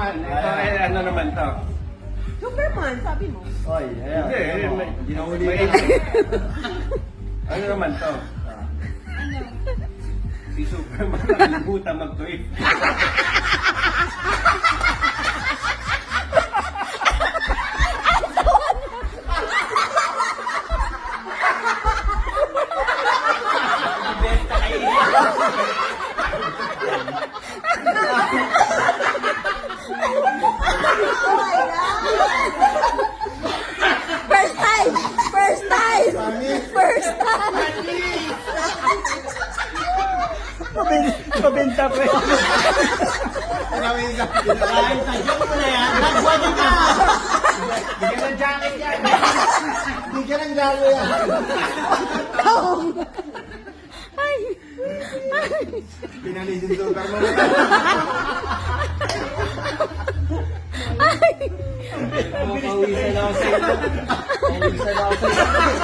naman. Ito ay ano naman to. Superman, sabi mo. Oy, ayan. Hindi, Ginahuli may- ka. Ano naman to? Si Superman nakalimutan mag-tweet. First time! First time! First time! Pabenta ko eh. Tinawin ka. Ay, sadyo mo na yan. Nagwagi ka. Bigyan ng jacket yan. Bigyan ng galo yan. Taong! Ay! Pinalisin sugar mo. Pauwisan ako sa ito. Pauwisan ako sa ito.